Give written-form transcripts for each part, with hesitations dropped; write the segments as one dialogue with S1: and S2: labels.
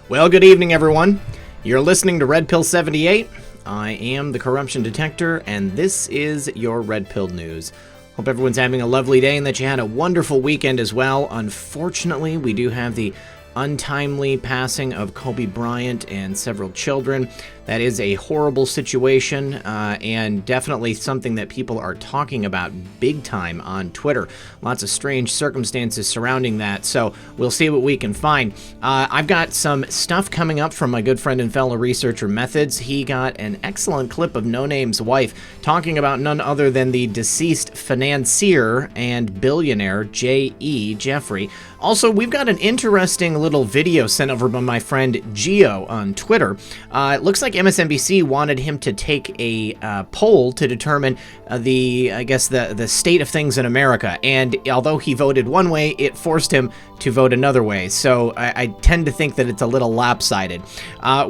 S1: Well, good evening, everyone. You're listening to Red Pill 78. I am the corruption detector, and this is your Red Pill News. Hope everyone's having a lovely day and that you had a wonderful weekend as well. Unfortunately, we do have the untimely passing of Kobe Bryant and several children. That is a horrible situation and definitely something that people are talking about big time on Twitter. Lots of strange circumstances surrounding that, so we'll see what we can find. I've got some stuff coming up from my good friend and fellow researcher Methods. He got an excellent clip of No Name's wife talking about none other than the deceased financier and billionaire J.E. Jeffrey. Also, we've got an interesting little video sent over by my friend Gio on Twitter. It looks like MSNBC wanted him to take a poll to determine the state of things in America. And although he voted one way, it forced him to vote another way. So I tend to think that it's a little lopsided.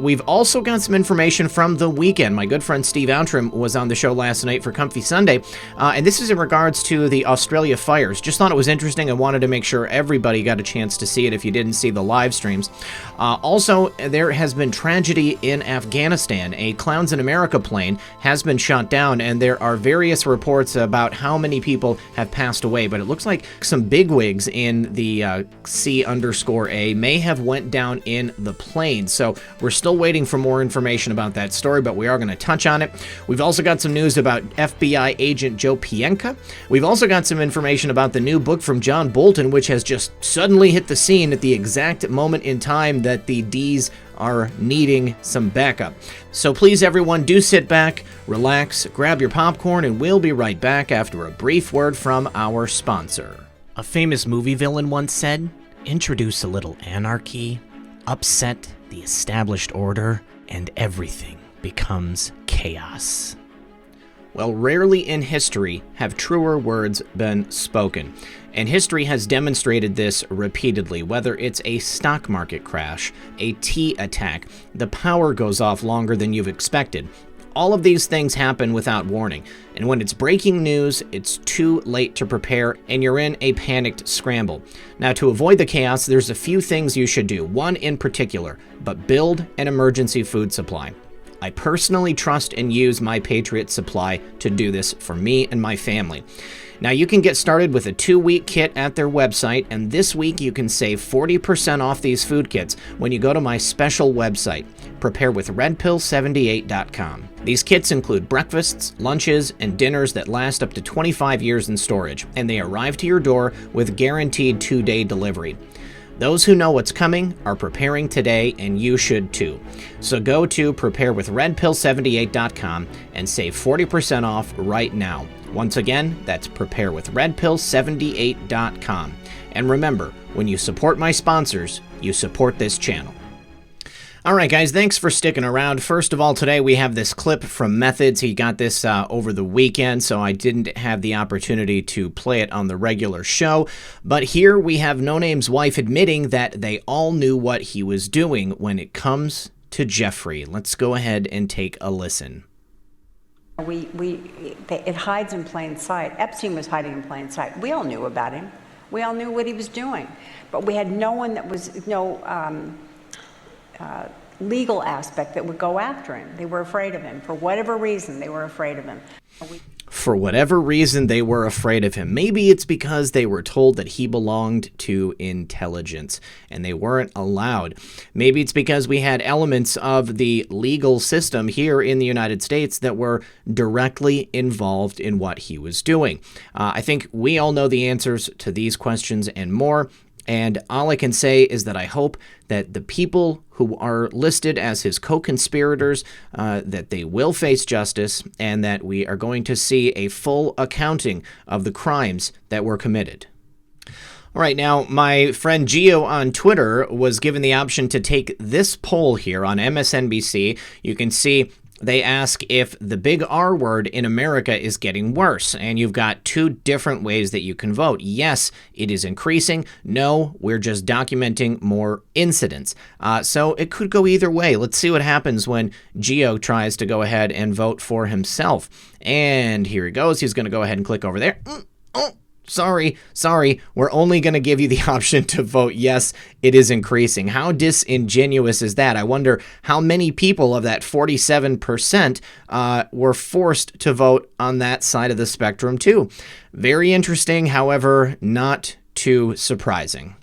S1: We've also got some information from the weekend. My good friend Steve Outram was on the show last night for Comfy Sunday. And this is in regards to the Australia fires. Just thought it was interesting and wanted to make sure everybody got a chance to see it if you didn't see the live streams. Also, there has been tragedy in Afghanistan. A Clowns in America plane has been shot down, and there are various reports about how many people have passed away, but it looks like some bigwigs in the C_A may have went down in the plane. So we're still waiting for more information about that story, but we are going to touch on it. We've also got some news about FBI agent Joe Pienka. We've also got some information about the new book from John Bolton, which has just suddenly hit the scene at the exact moment in time that the D's are needing some backup. So please, everyone, do sit back, relax, grab your popcorn, and we'll be right back after a brief word from our sponsor. A famous movie villain once said, "Introduce a little anarchy, upset the established order, and everything becomes chaos." Well, rarely in history have truer words been spoken, and history has demonstrated this repeatedly. Whether it's a stock market crash, a tea attack, the power goes off longer than you've expected. All of these things happen without warning, and when it's breaking news, it's too late to prepare, and you're in a panicked scramble. Now, to avoid the chaos, there's a few things you should do, one in particular, but build an emergency food supply. I personally trust and use My Patriot Supply to do this for me and my family. Now, you can get started with a 2-week kit at their website, and this week you can save 40% off these food kits when you go to my special website, preparewithredpill78.com. These kits include breakfasts, lunches, and dinners that last up to 25 years in storage, and they arrive to your door with guaranteed 2-day delivery. Those who know what's coming are preparing today, and you should too. So go to preparewithredpill78.com and save 40% off right now. Once again, that's preparewithredpill78.com. And remember, when you support my sponsors, you support this channel. All right, guys, thanks for sticking around. First of all, today we have this clip from Methods. He got this over the weekend, so I didn't have the opportunity to play it on the regular show. But here we have No Name's wife admitting that they all knew what he was doing when it comes to Jeffrey. Let's go ahead and take a listen.
S2: It hides in plain sight. Epstein was hiding in plain sight. We all knew about him. We all knew what he was doing. But we had no one that was, legal aspect that would go after him. They were afraid of him. For whatever reason, they were afraid of him.
S1: For whatever reason, they were afraid of him. Maybe it's because they were told that he belonged to intelligence and they weren't allowed. Maybe it's because we had elements of the legal system here in the United States that were directly involved in what he was doing. I think we all know the answers to these questions and more. And all I can say is that I hope that the people who are listed as his co-conspirators, that they will face justice and that we are going to see a full accounting of the crimes that were committed. All right, now, my friend Gio on Twitter was given the option to take this poll here on MSNBC. You can see they ask if the big R word in America is getting worse, and you've got two different ways that you can vote. Yes, it is increasing. No, we're just documenting more incidents. So it could go either way. Let's see what happens when Gio tries to go ahead and vote for himself. And here he goes. He's going to go ahead and click over there. sorry, we're only going to give you the option to vote yes, it is increasing. How disingenuous is that? I wonder how many people of that 47% were forced to vote on that side of the spectrum too. Very interesting, however, not too surprising.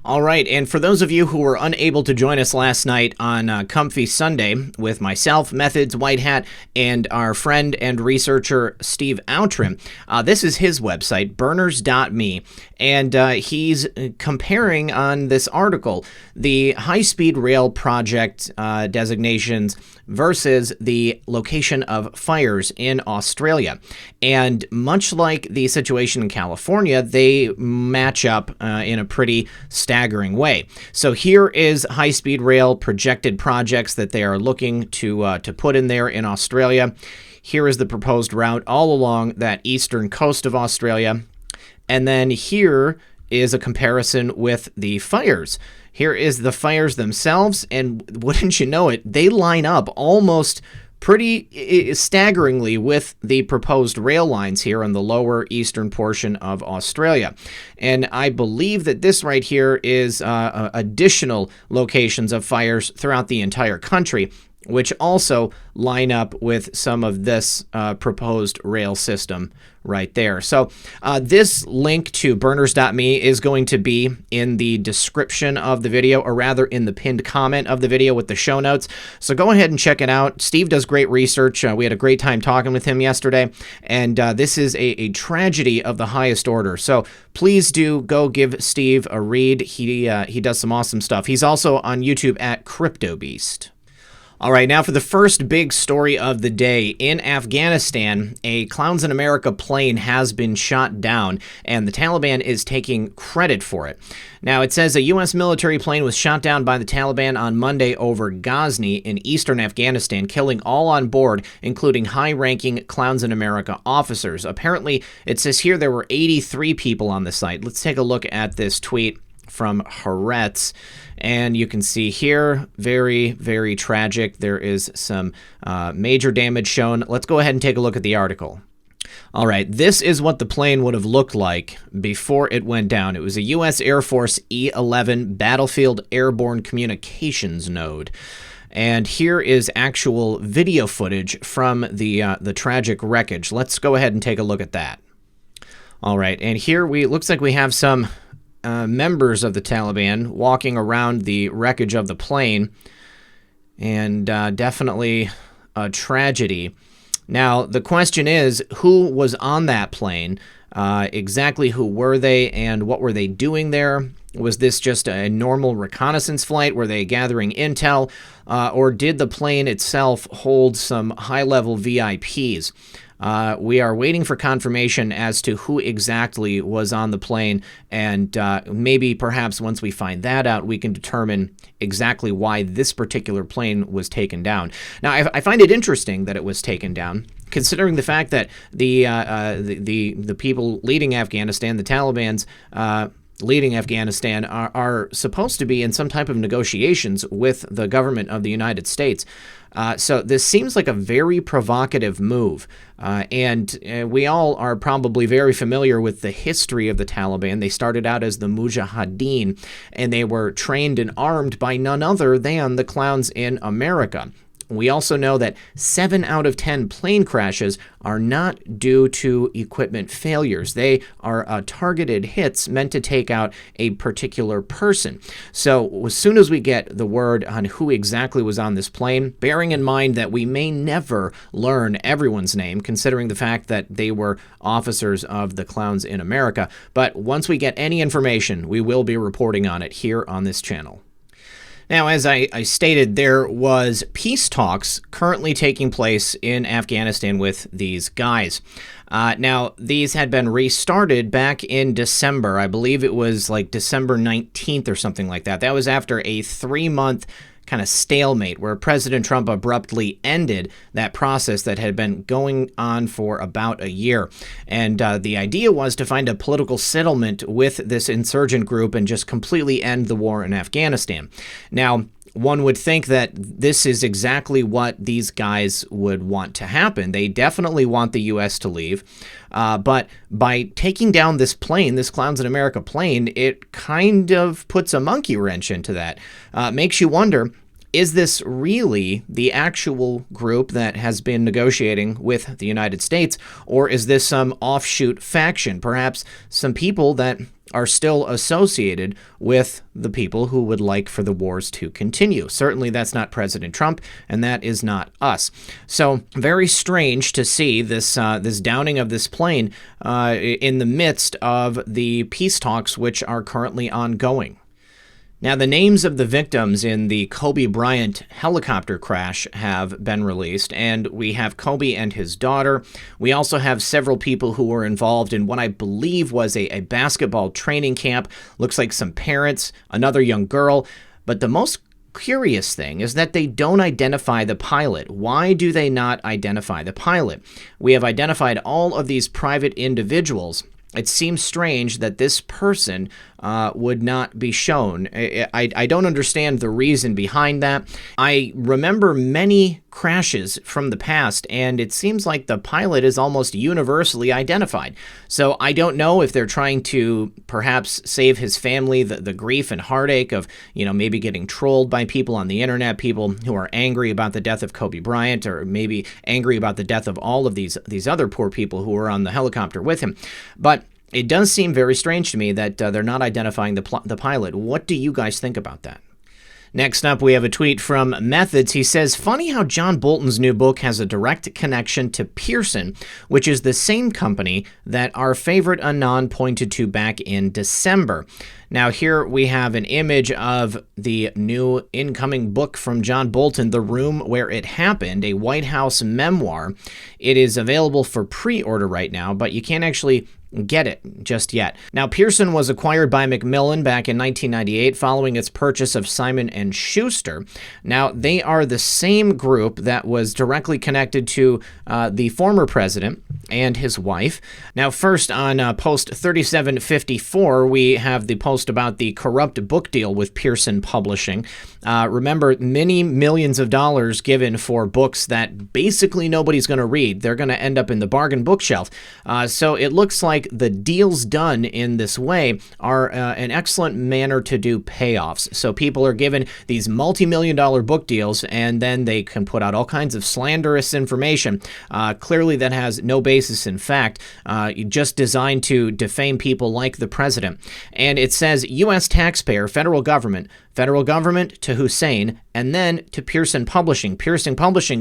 S1: All right, and for those of you who were unable to join us last night on Comfy Sunday with myself, Methods, White Hat, and our friend and researcher Steve Outram, this is his website, burners.me, and he's comparing on this article the high-speed rail project designations versus the location of fires in Australia. And much like the situation in California, they match up in a pretty staggering way. So here is high-speed rail projected projects that they are looking to put in there in Australia. Here is the proposed route all along that eastern coast of Australia. And then here is a comparison with the fires. Here is the fires themselves, and wouldn't you know it, they line up almost pretty staggeringly with the proposed rail lines here on the lower eastern portion of Australia. And I believe that this right here is additional locations of fires throughout the entire country, which also line up with some of this proposed rail system right there. So this link to burners.me is going to be in the description of the video, or rather in the pinned comment of the video with the show notes. So go ahead and check it out. Steve does great research. We had a great time talking with him yesterday, and this is a tragedy of the highest order. So please do go give Steve a read. He does some awesome stuff. He's also on YouTube at CryptoBeast. All right, now for the first big story of the day. In Afghanistan, a Clowns in America plane has been shot down, and the Taliban is taking credit for it. Now, it says a U.S. military plane was shot down by the Taliban on Monday over Ghazni in eastern Afghanistan, killing all on board, including high-ranking Clowns in America officers. Apparently, it says here there were 83 people on the site. Let's take a look at this tweet from Haaretz. And you can see here, very, very tragic. There is some major damage shown. Let's go ahead and take a look at the article. All right, this is what the plane would have looked like before it went down. It was a U.S. Air Force E-11 Battlefield Airborne Communications node. And here is actual video footage from the tragic wreckage. Let's go ahead and take a look at that. All right, and here looks like we have some members of the Taliban walking around the wreckage of the plane, and definitely a tragedy. Now, the question is, who was on that plane? Exactly who were they, and what were they doing there? Was this just a normal reconnaissance flight? Were they gathering intel? Or did the plane itself hold some high-level VIPs? We are waiting for confirmation as to who exactly was on the plane, and maybe perhaps once we find that out, we can determine exactly why this particular plane was taken down. Now, I find it interesting that it was taken down, considering the fact that the people leading Afghanistan, the Taliban's leading Afghanistan, are supposed to be in some type of negotiations with the government of the United States. So this seems like a very provocative move, and we all are probably very familiar with the history of the Taliban. They started out as the Mujahideen, and they were trained and armed by none other than the Clowns in America. We also know that 7 out of 10 plane crashes are not due to equipment failures. They are targeted hits meant to take out a particular person. So as soon as we get the word on who exactly was on this plane, bearing in mind that we may never learn everyone's name, considering the fact that they were officers of the Clowns in America, but once we get any information, we will be reporting on it here on this channel. Now, as I stated, there was peace talks currently taking place in Afghanistan with these guys. Now, these had been restarted back in December. I believe it was like December 19th or something like that. That was after a 3-month kind of stalemate where President Trump abruptly ended that process that had been going on for about a year. And the idea was to find a political settlement with this insurgent group and just completely end the war in Afghanistan. Now, one would think that this is exactly what these guys would want to happen. They definitely want the U.S. to leave. But by taking down this plane, this Clowns in America plane, it kind of puts a monkey wrench into that. Makes you wonder, is this really the actual group that has been negotiating with the United States, or is this some offshoot faction, perhaps some people that are still associated with the people who would like for the wars to continue? Certainly that's not President Trump, and that is not us. So very strange to see this this downing of this plane in the midst of the peace talks which are currently ongoing. Now, the names of the victims in the Kobe Bryant helicopter crash have been released, and we have Kobe and his daughter. We also have several people who were involved in what I believe was a basketball training camp. Looks like some parents, another young girl. But the most curious thing is that they don't identify the pilot. Why do they not identify the pilot? We have identified all of these private individuals. It seems strange that this person would not be shown. I don't understand the reason behind that. I remember many crashes from the past, and it seems like the pilot is almost universally identified. So I don't know if they're trying to perhaps save his family the grief and heartache of, maybe getting trolled by people on the internet, people who are angry about the death of Kobe Bryant, or maybe angry about the death of all of these other poor people who were on the helicopter with him. But it does seem very strange to me that they're not identifying the pilot. What do you guys think about that? Next up, we have a tweet from Methods. He says, funny how John Bolton's new book has a direct connection to Pearson, which is the same company that our favorite Anon pointed to back in December. Now, here we have an image of the new incoming book from John Bolton, The Room Where It Happened, a White House memoir. It is available for pre-order right now, but you can't actually get it just yet. Now, Pearson was acquired by Macmillan back in 1998 following its purchase of Simon & Schuster. Now, they are the same group that was directly connected to the former president and his wife. Now, first on post 3754, we have the post about the corrupt book deal with Pearson Publishing. Remember, many millions of dollars given for books that basically nobody's going to read. They're going to end up in the bargain bookshelf. So it looks like the deals done in this way are an excellent manner to do payoffs. So people are given these multi-million-dollar book deals, and then they can put out all kinds of slanderous information, clearly that has no basis in fact, just designed to defame people like the president. And it says U.S. taxpayer, federal government to Hussein, and then to Pearson Publishing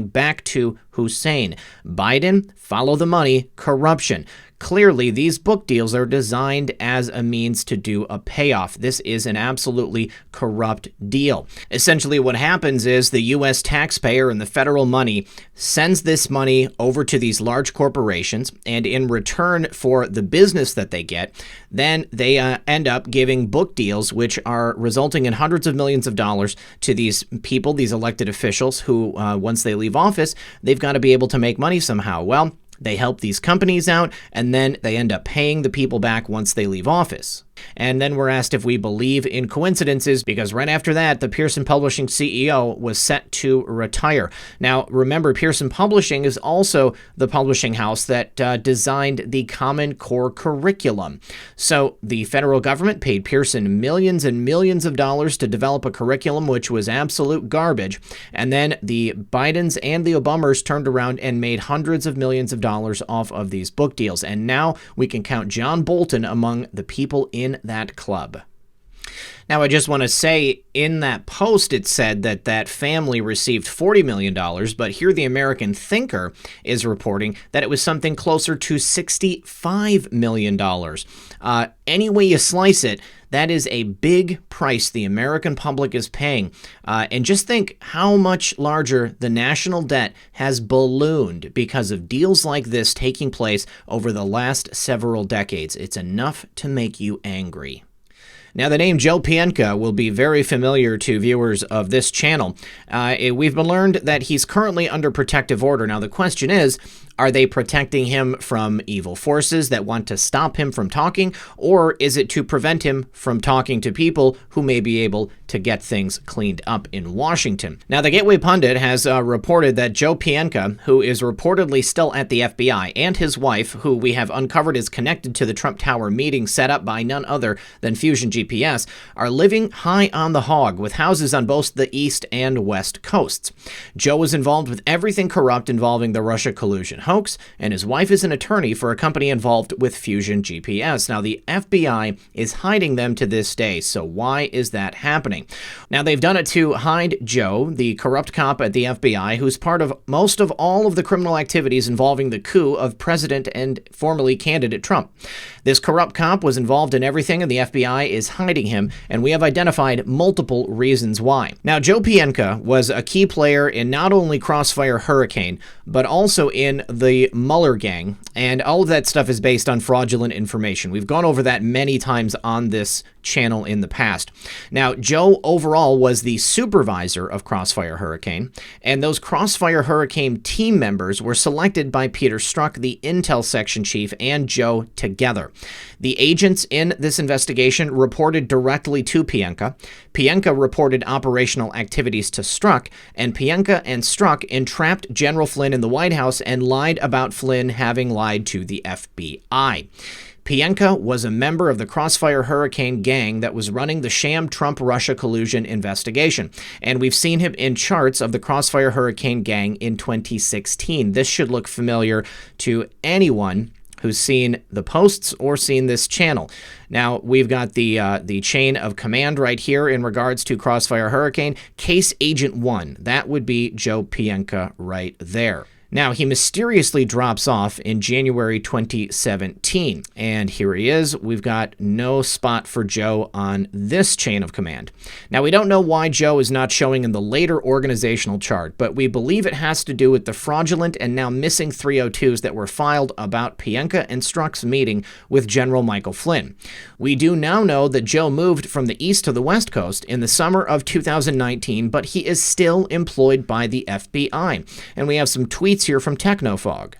S1: back to Hussein. Biden, follow the money, corruption. Clearly, these book deals are designed as a means to do a payoff. This is an absolutely corrupt deal. Essentially, what happens is the U.S. taxpayer and the federal money sends this money over to these large corporations, and in return for the business that they get, then they end up giving book deals which are resulting in hundreds of millions of dollars to these people, these elected officials who, once they leave office, they've got to be able to make money somehow. Well, they help these companies out, and then they end up paying the people back once they leave office. And then we're asked if we believe in coincidences, because right after that, the Pearson Publishing CEO was set to retire. Now, remember, Pearson Publishing is also the publishing house that designed the Common Core curriculum. So the federal government paid Pearson millions and millions of dollars to develop a curriculum which was absolute garbage. And then the Bidens and the Obamas turned around and made hundreds of millions of dollars off of these book deals. And now we can count John Bolton among the people in that club. Now, I just want to say, in that post, it said that that family received $40 million, but here the American Thinker is reporting that it was something closer to $65 million. Any way you slice it, that is a big price the American public is paying. And just think how much larger the national debt has ballooned because of deals like this taking place over the last several decades. It's enough to make you angry. Now, the name Joe Pientka will be very familiar to viewers of this channel. We've been learned that he's currently under protective order. Now, the question is, Are they protecting him from evil forces that want to stop him from talking, or is it to prevent him from talking to people who may be able to get things cleaned up in Washington? Now, the Gateway Pundit has reported that Joe Pienka, who is reportedly still at the FBI, and his wife, who we have uncovered is connected to the Trump Tower meeting set up by none other than Fusion GPS, are living high on the hog with houses on both the east and west coasts. Joe was involved with everything corrupt involving the Russia collusion hoax, and his wife is an attorney for a company involved with Fusion GPS. Now, the FBI is hiding them to this day, so why is that happening? Now, they've done it to hide Joe, the corrupt cop at the FBI, who's part of most of all of the criminal activities involving the coup of President and formerly candidate Trump. This corrupt cop was involved in everything, and the FBI is hiding him, and we have identified multiple reasons why. Now, Joe Pienka was a key player in not only Crossfire Hurricane, but also in the Mueller gang, and all of that stuff is based on fraudulent information. We've gone over that many times on this channel in the past. Now, Joe overall was the supervisor of Crossfire Hurricane, and those Crossfire Hurricane team members were selected by Peter Strzok, the Intel section chief, and Joe together. The agents in this investigation reported directly to Pienka. Pienka reported operational activities to Strzok, and Pienka and Strzok entrapped General Flynn in the White House and lied about Flynn having lied to the FBI. Pienka was a member of the Crossfire Hurricane gang that was running the sham Trump-Russia collusion investigation, and we've seen him in charts of the Crossfire Hurricane gang in 2016. This should look familiar to anyone who's seen the posts or seen this channel. Now, we've got the chain of command right here in regards to Crossfire Hurricane. Case Agent 1, that would be Joe Pienka right there. Now, he mysteriously drops off in January 2017, and here he is. We've got no spot for Joe on this chain of command. Now, we don't know why Joe is not showing in the later organizational chart, but we believe it has to do with the fraudulent and now missing 302s that were filed about Pienka and Strzok's meeting with General Michael Flynn. We do now know that Joe moved from the east to the west coast in the summer of 2019, but he is still employed by the FBI, and we have some tweets here from Technofog.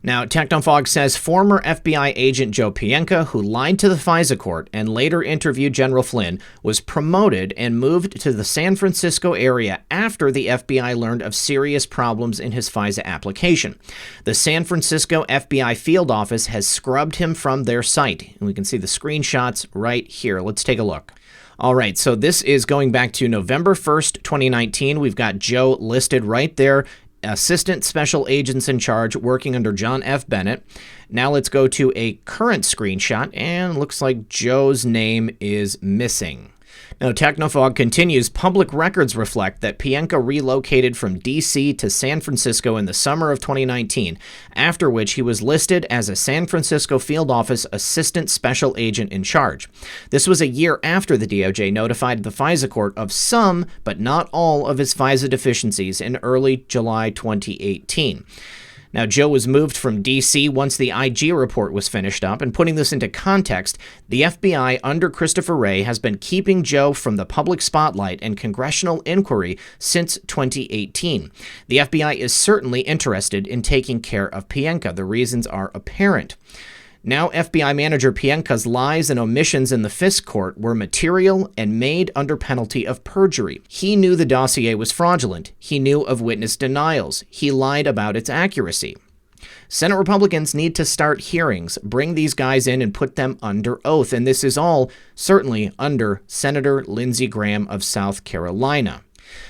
S1: Now, Technofog says former FBI agent Joe Pienka, who lied to the FISA court and later interviewed General Flynn, was promoted and moved to the San Francisco area after the FBI learned of serious problems in his FISA application. The San Francisco FBI field office has scrubbed him from their site, and we can see the screenshots right here. Let's take a look. All right, so this is going back to November 1st, 2019. We've got Joe listed right there. Assistant Special Agents in Charge working under John F. Bennett. Now let's go to a current screenshot, and looks like Joe's name is missing. Now, Technofog continues, public records reflect that Pienka relocated from D.C. to San Francisco in the summer of 2019, after which he was listed as a San Francisco Field Office Assistant Special Agent in Charge. This was a year after the DOJ notified the FISA court of some, but not all, of his FISA deficiencies in early July 2018. Now, Joe was moved from D.C. once the IG report was finished up, and putting this into context, the FBI under Christopher Wray has been keeping Joe from the public spotlight and congressional inquiry since 2018. The FBI is certainly interested in taking care of Pienka. The reasons are apparent. Now, FBI manager Pienka's lies and omissions in the FISC court were material and made under penalty of perjury. He knew the dossier was fraudulent. He knew of witness denials. He lied about its accuracy. Senate Republicans need to start hearings, bring these guys in and put them under oath, and this is all certainly under Senator Lindsey Graham of South Carolina.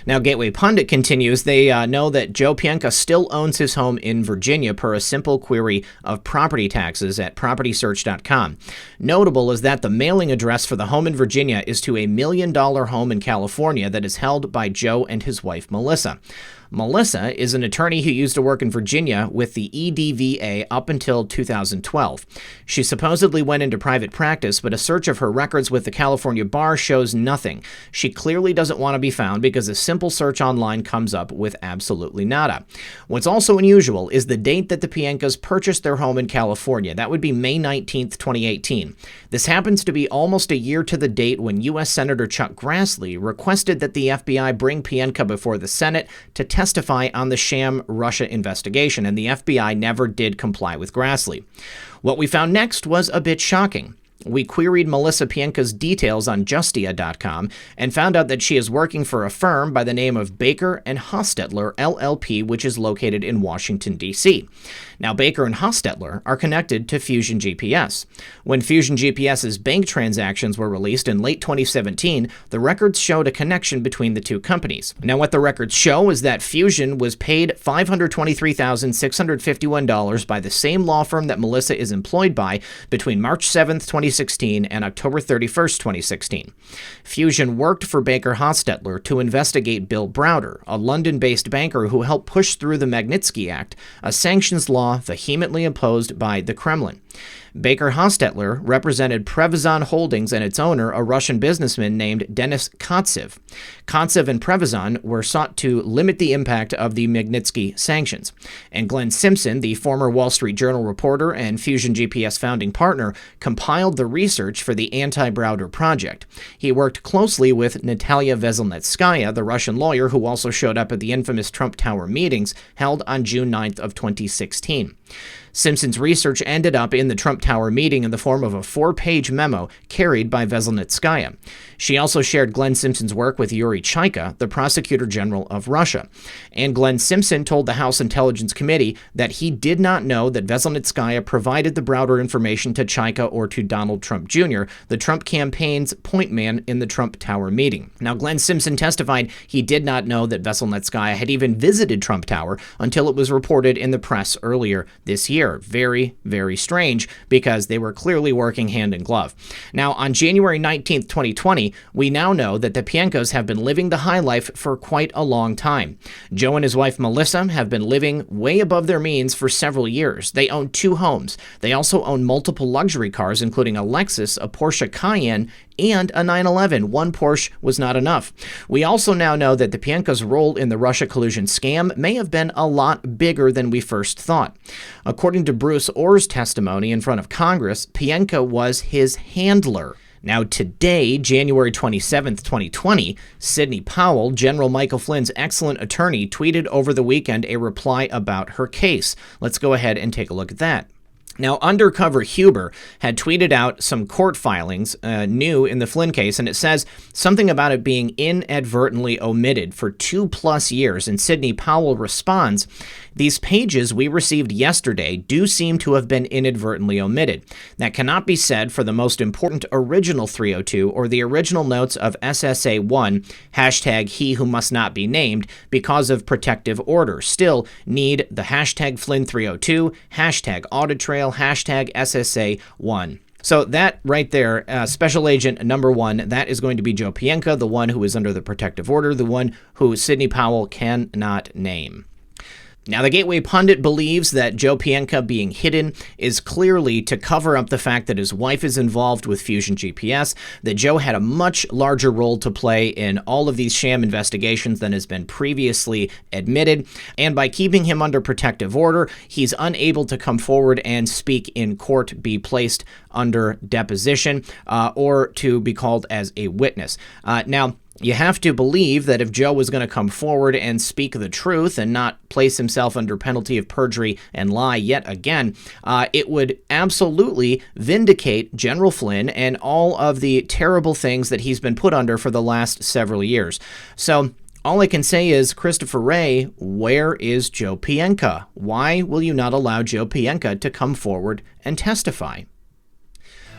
S1: Now, Gateway Pundit continues, they know that Joe Pienka still owns his home in Virginia per a simple query of property taxes at propertysearch.com. Notable is that the mailing address for the home in Virginia is to a $1 million home in California that is held by Joe and his wife, Melissa. Melissa is an attorney who used to work in Virginia with the EDVA up until 2012. She supposedly went into private practice, but a search of her records with the California bar shows nothing. She clearly doesn't want to be found because a simple search online comes up with absolutely nada. What's also unusual is the date that the Pienkas purchased their home in California. That would be May 19th, 2018. This happens to be almost a year to the date when U.S. Senator Chuck Grassley requested that the FBI bring Pienka before the Senate to testify on the sham Russia investigation, and the FBI never did comply with Grassley. What we found next was a bit shocking. We queried Melissa Pienka's details on Justia.com and found out that she is working for a firm by the name of Baker and Hostetler, LLP, which is located in Washington, D.C. Now, Baker and Hostetler are connected to Fusion GPS. When Fusion GPS's bank transactions were released in late 2017, the records showed a connection between the two companies. Now, what the records show is that Fusion was paid $523,651 by the same law firm that Melissa is employed by between March 7th, 2016 and October 31st, 2016. Fusion worked for Baker Hostetler to investigate Bill Browder, a London-based banker who helped push through the Magnitsky Act, a sanctions law vehemently opposed by the Kremlin. Baker Hostetler represented Prevazon Holdings and its owner, a Russian businessman named Denis Kotsev. Kotsev and Prevazon were sought to limit the impact of the Magnitsky sanctions. And Glenn Simpson, the former Wall Street Journal reporter and Fusion GPS founding partner, compiled the research for the anti-Browder project. He worked closely with Natalia Veselnitskaya, the Russian lawyer who also showed up at the infamous Trump Tower meetings held on June 9th of 2016. Simpson's research ended up in the Trump Tower meeting in the form of a 4-page memo carried by Veselnitskaya. She also shared Glenn Simpson's work with Yuri Chaika, the Prosecutor General of Russia. And Glenn Simpson told the House Intelligence Committee that he did not know that Veselnitskaya provided the Browder information to Chaika or to Donald Trump Jr., the Trump campaign's point man in the Trump Tower meeting. Now, Glenn Simpson testified he did not know that Veselnitskaya had even visited Trump Tower until it was reported in the press earlier this year. Very, very strange, because they were clearly working hand in glove. Now, on January 19th, 2020, we now know that the Pienkas have been living the high life for quite a long time. Joe and his wife Melissa have been living way above their means for several years. They own 2 homes. They also own multiple luxury cars, including a Lexus, a Porsche Cayenne, and a 911. One Porsche was not enough. We also now know that the Pienkas' role in the Russia collusion scam may have been a lot bigger than we first thought. According to Bruce Orr's testimony in front of Congress, Pienka was his handler. Now today, January 27th, 2020, Sidney Powell, General Michael Flynn's excellent attorney, tweeted over the weekend a reply about her case. Let's go ahead and take a look at that. Now, Undercover Huber had tweeted out some court filings new in the Flynn case, and it says something about it being inadvertently omitted for 2+ years. And Sidney Powell responds, "These pages we received yesterday do seem to have been inadvertently omitted. That cannot be said for the most important original 302 or the original notes of SSA 1, hashtag he who must not be named, because of protective order. Still need the hashtag Flynn 302, hashtag audit trail, hashtag SSA 1. So that right there, Special Agent number 1, that is going to be Joe Pienka, the one who is under the protective order, the one who Sidney Powell cannot name. Now, the Gateway Pundit believes that Joe Pienka being hidden is clearly to cover up the fact that his wife is involved with Fusion GPS, that Joe had a much larger role to play in all of these sham investigations than has been previously admitted, and by keeping him under protective order, he's unable to come forward and speak in court, be placed under deposition, or to be called as a witness. Now, you have to believe that if Joe was going to come forward and speak the truth and not place himself under penalty of perjury and lie yet again, it would absolutely vindicate General Flynn and all of the terrible things that he's been put under for the last several years. So all I can say is, Christopher Wray, where is Joe Pienka? Why will you not allow Joe Pienka to come forward and testify?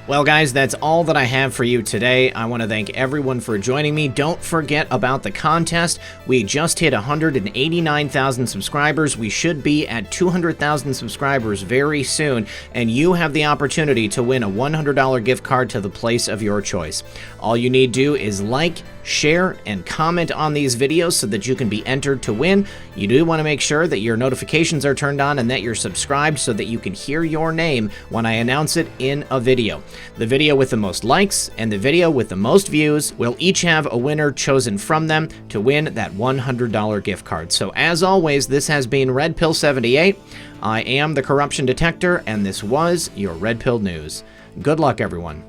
S1: Well, guys, that's all that I have for you today. I want to thank everyone for joining me. Don't forget about the contest. We just hit 189,000 subscribers. We should be at 200,000 subscribers very soon, and you have the opportunity to win a $100 gift card to the place of your choice. All you need to do is like, share, and comment on these videos so that you can be entered to win. You do want to make sure that your notifications are turned on and that you're subscribed so that you can hear your name when I announce it in a video. The video with the most likes and the video with the most views will each have a winner chosen from them to win that $100 gift card. So as always, this has been Red Pill 78. I am the Corruption Detector, and this was your Red Pill News. Good luck, everyone,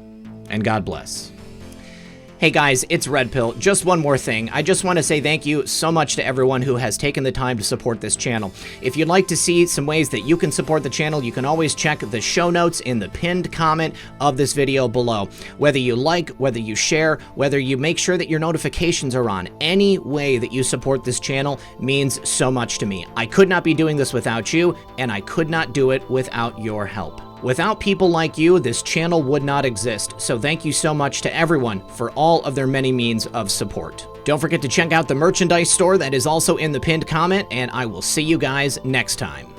S1: and God bless. Hey guys, it's Red Pill. Just one more thing. I just want to say thank you so much to everyone who has taken the time to support this channel. If you'd like to see some ways that you can support the channel, you can always check the show notes in the pinned comment of this video below. Whether you like, whether you share, whether you make sure that your notifications are on, any way that you support this channel means so much to me. I could not be doing this without you, and I could not do it without your help. Without people like you, this channel would not exist, so thank you so much to everyone for all of their many means of support. Don't forget to check out the merchandise store that is also in the pinned comment, and I will see you guys next time.